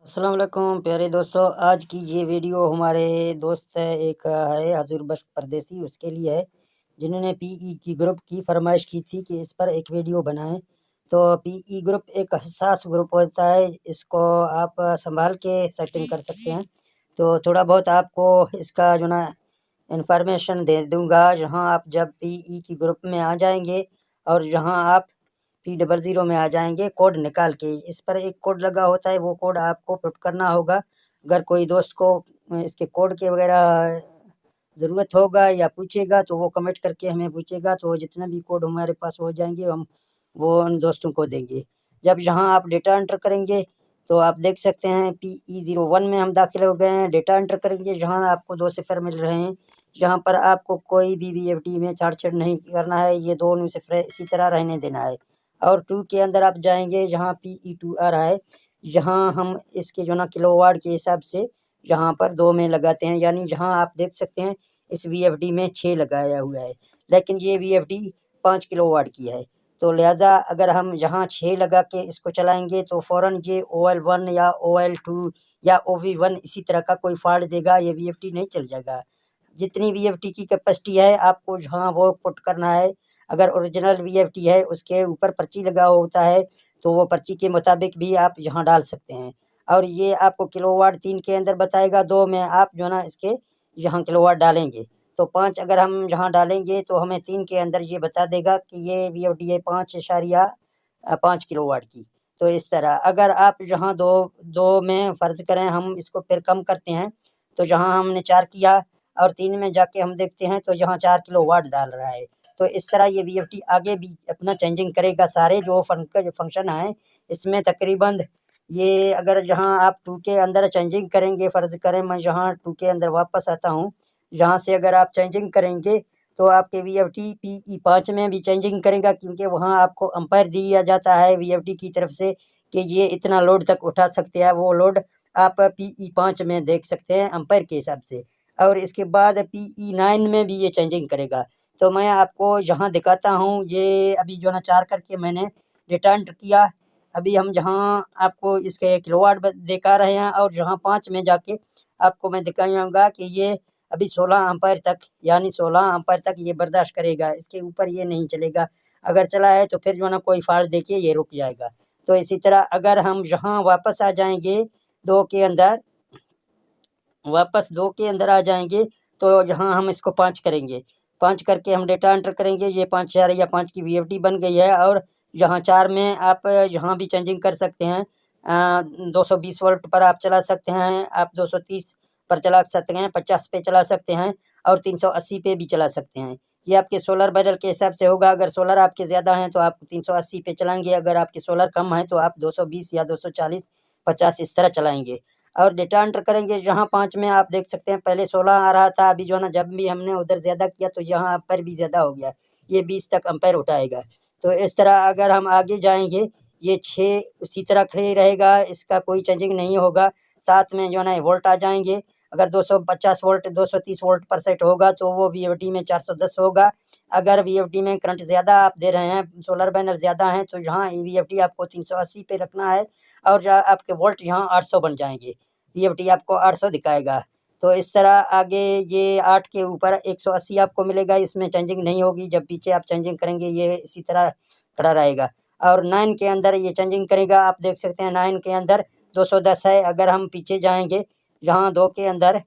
अस्सलाम वालेकुम प्यारे दोस्तों। आज की ये वीडियो हमारे दोस्त है हजूर बख्श परदेसी, उसके लिए है जिन्होंने पीई की ग्रुप की फरमाइश की थी कि इस पर एक वीडियो बनाएं। तो पीई ग्रुप एक हसास ग्रुप होता है, इसको आप संभाल के सेटिंग कर सकते हैं। तो थोड़ा बहुत आपको इसका जो ना इन्फॉर्मेशन दे दूंगा। जहां आप जब पीई की ग्रुप में आ जाएंगे और जहां आप P00 में आ जाएंगे, कोड निकाल के इस पर एक कोड लगा होता है, वो कोड आपको पुट करना होगा। अगर कोई दोस्त को इसके कोड के वगैरह ज़रूरत होगा या पूछेगा तो वो कमेंट करके हमें पूछेगा, तो जितना भी कोड हमारे पास हो जाएंगे हम वो उन दोस्तों को देंगे। जब यहाँ आप डेटा एंटर करेंगे तो आप देख सकते हैं PE01 में हम दाखिल हो गए हैं। डेटा एंटर करेंगे, जहाँ आपको 2 सिफर मिल रहे हैं। यहाँ पर आपको कोई भी VFD में छाड़-छाड़ नहीं करना है, ये 2 सिफर इसी तरह रहने देना है। और 2 के अंदर आप जाएंगे, जहाँ PE2 आ रहा है, यहाँ हम इसके जो ना किलोवाट के हिसाब से यहाँ पर 2 में लगाते हैं। यानी जहाँ आप देख सकते हैं इस VFD में 6 लगाया हुआ है, लेकिन ये VFD 5 किलोवाट की है। तो लिहाजा अगर हम यहाँ 6 लगा के इसको चलाएंगे तो फ़ौरन ये OL1 या OL2 या OV1 इसी तरह का कोई फ़ॉल्ट देगा, ये VFD नहीं चल जाएगा। जितनी VFD की कैपेसिटी है आपको जहाँ वो पुट करना है। अगर ओरिजिनल VFD है उसके ऊपर पर्ची लगा होता है, तो वो पर्ची के मुताबिक भी आप यहाँ डाल सकते हैं। और ये आपको किलोवाट 3 के अंदर बताएगा, 2 में आप जो है ना इसके यहाँ किलोवाट डालेंगे। तो 5 अगर हम यहाँ डालेंगे तो हमें 3 के अंदर ये बता देगा कि ये VFD है 5 किलोवाट की। तो इस तरह अगर आप यहाँ 2 में फ़र्ज़ करें हम इसको फिर कम करते हैं, तो जहाँ हमने 4 किया और 3 में जाके हम देखते हैं तो यहाँ 4 किलोवाट डाल रहा है। तो इस तरह ये VFD आगे भी अपना चेंजिंग करेगा। सारे जो फंक्शन हैं इसमें तकरीबन ये अगर जहाँ आप 2 के अंदर चेंजिंग करेंगे, फ़र्ज़ करें मैं यहाँ 2 के अंदर वापस आता हूँ, यहाँ से अगर आप चेंजिंग करेंगे तो आपके VFD PE5 में भी चेंजिंग करेगा, क्योंकि वहाँ आपको एम्पायर दिया जाता है VFD की तरफ से कि ये इतना लोड तक उठा सकते हैं। वो लोड आप PE5 में देख सकते हैं एम्पायर के हिसाब से। और इसके बाद PE9 में भी ये चेंजिंग करेगा। तो मैं आपको यहाँ दिखाता हूँ, ये अभी जो ना 4 करके मैंने डेटा एंटर किया। अभी हम जहाँ आपको इसके किलोवाट दिखा रहे हैं और जहाँ 5 में जाके आपको मैं दिखाऊँगा कि ये अभी 16 एम्पायर तक, यानी 16 एम्पायर तक ये बर्दाश्त करेगा, इसके ऊपर ये नहीं चलेगा। अगर चला है तो फिर जो है ना कोई फ़ॉल्ट देके ये रुक जाएगा। तो इसी तरह अगर हम यहाँ वापस आ जाएँगे 2 के अंदर, वापस 2 के अंदर आ जाएँगे तो जहाँ हम इसको 5 करेंगे, 5 करके हम डेटा एंटर करेंगे, ये 5 4 या 5 की VFD बन गई है। और यहाँ 4 में आप यहाँ भी चेंजिंग कर सकते हैं। 220 वोल्ट पर आप चला सकते हैं, आप 230 पर चला सकते हैं, 50 पे चला सकते हैं और 380 पे भी चला सकते हैं। ये आपके सोलर पैनल के हिसाब से होगा। अगर सोलर आपके ज़्यादा हैं तो आप 380 पे चलाएँगे, अगर आपके सोलर कम हैं तो आप 220 या 240, 50 इस तरह चलाएँगे। और डेटा एंटर करेंगे, जहाँ 5 में आप देख सकते हैं पहले 16 आ रहा था, अभी जो है ना जब भी हमने उधर ज़्यादा किया तो यहाँ एम्पायर भी ज़्यादा हो गया, ये 20 तक एम्पायर उठाएगा। तो इस तरह अगर हम आगे जाएँगे, ये 6 उसी तरह खड़े रहेगा, इसका कोई चेंजिंग नहीं होगा। साथ में जो है ना वोल्ट आ जाएँगे, अगर 250 वोल्ट 230 वोल्ट पर सेट होगा तो वो VFD में 410 होगा। अगर VFD में करंट ज़्यादा आप दे रहे हैं, सोलर पैनल ज़्यादा हैं, तो यहाँ VFD आपको 380 पे रखना है और आपके वोल्ट यहाँ 800 बन जाएँगे। VFD आपको 800 दिखाएगा। तो इस तरह आगे ये 8 के ऊपर 180 आपको मिलेगा, इसमें चेंजिंग नहीं होगी। जब पीछे आप चेंजिंग करेंगे ये इसी तरह खड़ा रहेगा। और 9 के अंदर ये चेंजिंग करेगा, आप देख सकते हैं 9 के अंदर 210 है। अगर हम पीछे जाएँगे, यहाँ 2 के अंदर,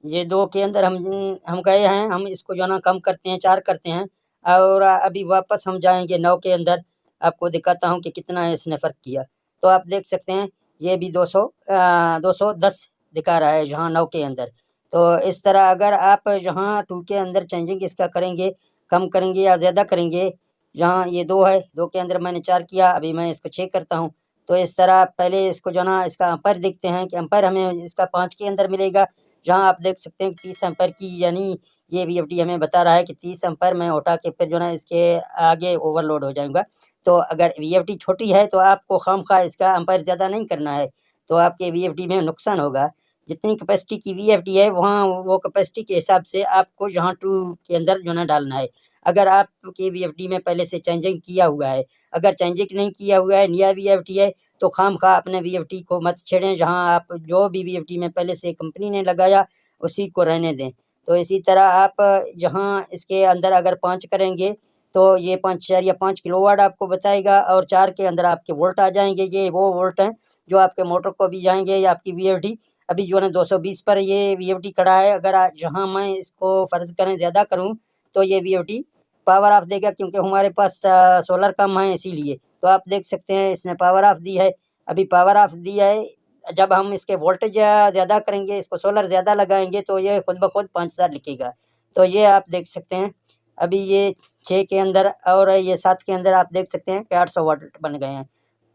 ये 2 के अंदर हम गए हैं, हम इसको जो है ना कम करते हैं, 4 करते हैं और अभी वापस हम जाएँगे 9 के अंदर, आपको दिखाता हूँ कि कितना इसने फ़र्क किया। तो आप देख सकते हैं ये भी 210 दिखा रहा है यहाँ 9 के अंदर। तो इस तरह अगर आप यहाँ 2 के अंदर चेंजिंग इसका करेंगे, कम करेंगे या ज़्यादा करेंगे, यहाँ ये 2 है, 2 के अंदर मैंने 4 किया, अभी मैं इसको 6 करता हूँ। तो इस तरह पहले इसको जो है ना इसका एम्पायर देखते हैं कि एम्पायर हमें इसका 5 के अंदर मिलेगा। जहाँ आप देख सकते हैं 30 एम्पायर की, यानी ये VFD हमें बता रहा है कि 30 एम्पायर मैं उठा के फिर जो है ना इसके आगे ओवरलोड हो जाऊँगा। तो अगर VFD छोटी है तो आपको खामख़ा इसका एम्पायर ज़्यादा नहीं करना है, तो आपके VFD में नुकसान होगा। जितनी कैपेसिटी की वीएफडी है वहाँ वो कैपेसिटी के हिसाब से आपको यहाँ टू के अंदर जो है ना डालना है। अगर आपकी वीएफडी में पहले से चेंजिंग किया हुआ है, अगर चेंजिंग नहीं किया हुआ है, नया वीएफडी है, तो खामखा अपने वीएफडी को मत छेड़ें। जहाँ आप जो भी वीएफडी में पहले से कंपनी ने लगाया उसी को रहने दें। तो इसी तरह आप जहाँ इसके अंदर अगर 5 करेंगे तो ये 5 या 5 किलोवाट आपको बताएगा, और 4 के अंदर आपके वोल्ट आ जाएंगे। ये वो वोल्ट हैं जो आपके मोटर को भी जाएंगे या आपकी वीएफडी अभी जो है ना 220 पर ये वीएफडी खड़ा है। अगर जहाँ मैं इसको फ़र्ज़ करें ज़्यादा करूँ तो ये वीएफडी पावर ऑफ देगा, क्योंकि हमारे पास सोलर कम है इसीलिए। तो आप देख सकते हैं इसने पावर ऑफ दी है। अभी पावर ऑफ दिया है, जब हम इसके वोल्टेज ज़्यादा करेंगे, इसको सोलर ज़्यादा लगाएंगे तो ये खुद ब खुद 5000 लिखेगा। तो ये आप देख सकते हैं अभी ये 6 के अंदर और ये 7 के अंदर आप देख सकते हैं कि 800 वाट बन गए हैं।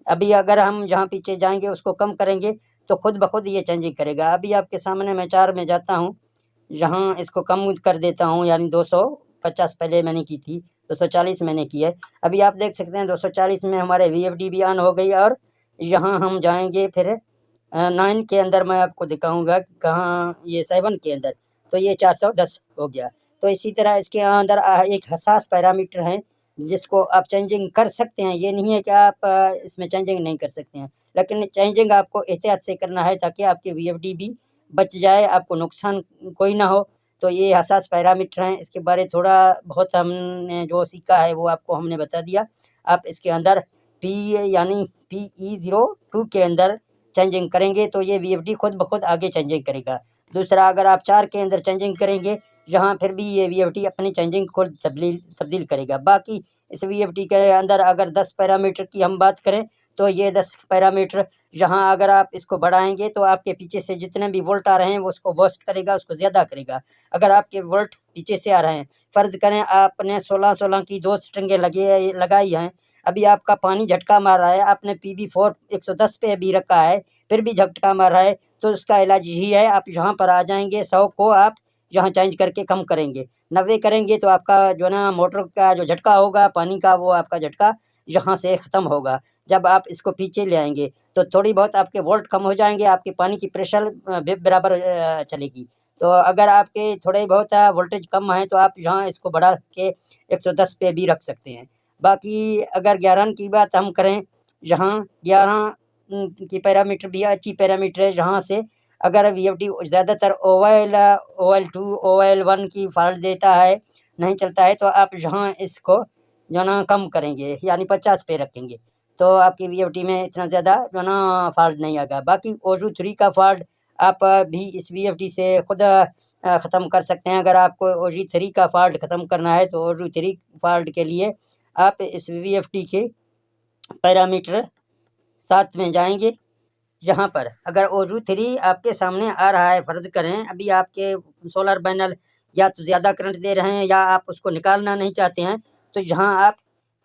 अभी अगर हम जहाँ पीछे जाएंगे उसको कम करेंगे तो खुद ब खुद ये चेंजिंग करेगा। अभी आपके सामने मैं 4 में जाता हूँ, यहाँ इसको कम कर देता हूँ, यानी 250 पहले मैंने की थी, 240 मैंने की है। अभी आप देख सकते हैं 240 में हमारे वीएफडी भी ऑन हो गई। और यहाँ हम जाएंगे फिर 9 के अंदर मैं आपको दिखाऊंगा कहाँ, ये 7 के अंदर, तो ये 410 हो गया। तो इसी तरह इसके अंदर एक हसास पैरामीटर है जिसको आप चेंजिंग कर सकते हैं। ये नहीं है कि आप इसमें चेंजिंग नहीं कर सकते हैं, लेकिन चेंजिंग आपको एहतियात से करना है ताकि आपकी वीएफडी भी बच जाए, आपको नुकसान कोई ना हो। तो ये हसास पैरामीटर हैं, इसके बारे थोड़ा बहुत हमने जो सीखा है वो आपको हमने बता दिया। आप इसके अंदर पी यानी PE02 के अंदर चेंजिंग करेंगे तो ये वीएफडी खुद ब खुद आगे चेंजिंग करेगा। दूसरा, अगर आप 4 के अंदर चेंजिंग करेंगे, यहाँ फिर भी ये वीएफडी अपनी चेंजिंग खुद तब्दील करेगा। बाकी इस वीएफडी के अंदर अगर 10 पैरामीटर की हम बात करें तो ये 10 पैरामीटर यहाँ अगर आप इसको बढ़ाएंगे तो आपके पीछे से जितने भी वोल्ट आ रहे हैं वो उसको बूस्ट करेगा, उसको ज़्यादा करेगा। अगर आपके वोल्ट पीछे से आ रहे हैं, फ़र्ज़ करें आपने 16-16 की 2 स्ट्रिंगें लगाई हैं, अभी आपका पानी झटका मार रहा है, आपने PB4 110 पे भी रखा है, फिर भी झटका मार रहा है, तो उसका इलाज यही है, आप यहाँ पर आ जाएंगे, 100 को आप यहाँ चेंज करके कम करेंगे, 90 करेंगे तो आपका जो है ना मोटर का जो झटका होगा पानी का, वो आपका झटका यहाँ से ख़त्म होगा। जब आप इसको पीछे ले आएंगे तो थोड़ी बहुत आपके वोल्ट कम हो जाएंगे, आपके पानी की प्रेशर बराबर चलेगी। तो अगर आपके थोड़े बहुत वोल्टेज कम है तो आप यहाँ इसको बढ़ा के 110 पे भी रख सकते हैं। बाकी अगर 11 की बात हम करें, यहाँ 11 की पैरामीटर भी अच्छी पैरामीटर है। जहाँ से अगर वीएफडी ज़्यादातर OL2 OL1 की फॉल्ट देता है, नहीं चलता है, तो आप यहाँ इसको जो है ना कम करेंगे, यानी 50 पे रखेंगे, तो आपकी वीएफडी में इतना ज़्यादा जो है ना फॉल्ट नहीं आएगा। बाकी OU3 का फॉल्ट आप भी इस वीएफडी से खुद ख़त्म कर सकते हैं। अगर आपको OU3 का फॉल्ट ख़त्म करना है तो OU3 फॉल्ट के लिए आप इस वीएफडी के पैरामीटर 7 में जाएंगे। यहाँ पर अगर OU3 आपके सामने आ रहा है, फ़र्ज़ करें अभी आपके सोलर पैनल या तो ज़्यादा करंट दे रहे हैं या आप उसको निकालना नहीं चाहते हैं, तो यहाँ आप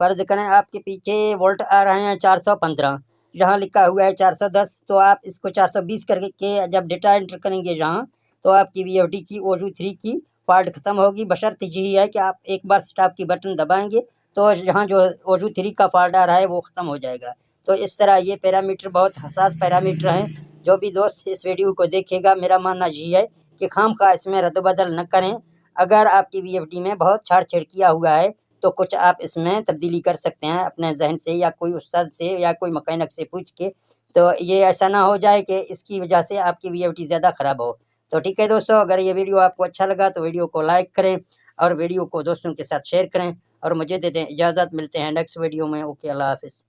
फ़र्ज़ करें आपके पीछे वोल्ट आ रहे हैं 415, यहाँ लिखा हुआ है 410, तो आप इसको 420 करके जब डेटा एंटर करेंगे यहाँ, तो आपकी वीएफडी की OU3 की फॉल्ट ख़त्म होगी। बशर्ते यही है कि आप एक बार स्टॉप की बटन दबाएंगे तो यहाँ जो OU3 का फॉल्ट आ रहा है वो ख़त्म हो जाएगा। तो इस तरह ये पैरामीटर बहुत हसास पैरामीटर हैं। जो भी दोस्त इस वीडियो को देखेगा, मेरा मानना यही है कि खामखा इसमें रद्द-बदल न करें। अगर आपकी वीएफडी में बहुत छेड़-छाड़ किया हुआ है तो कुछ आप इसमें तब्दीली कर सकते हैं अपने ज़हन से, या कोई उस्ताद से या कोई मैकेनिक से पूछ के। तो ये ऐसा ना हो जाए कि इसकी वजह से आपकी वीएफडी ज़्यादा ख़राब हो। तो ठीक है दोस्तों, अगर ये वीडियो आपको अच्छा लगा तो वीडियो को लाइक करें और वीडियो को दोस्तों के साथ शेयर करें, और मुझे दे दें इजाज़त। मिलते हैं नेक्स्ट वीडियो में। ओके, अल्लाह हाफ़िज़।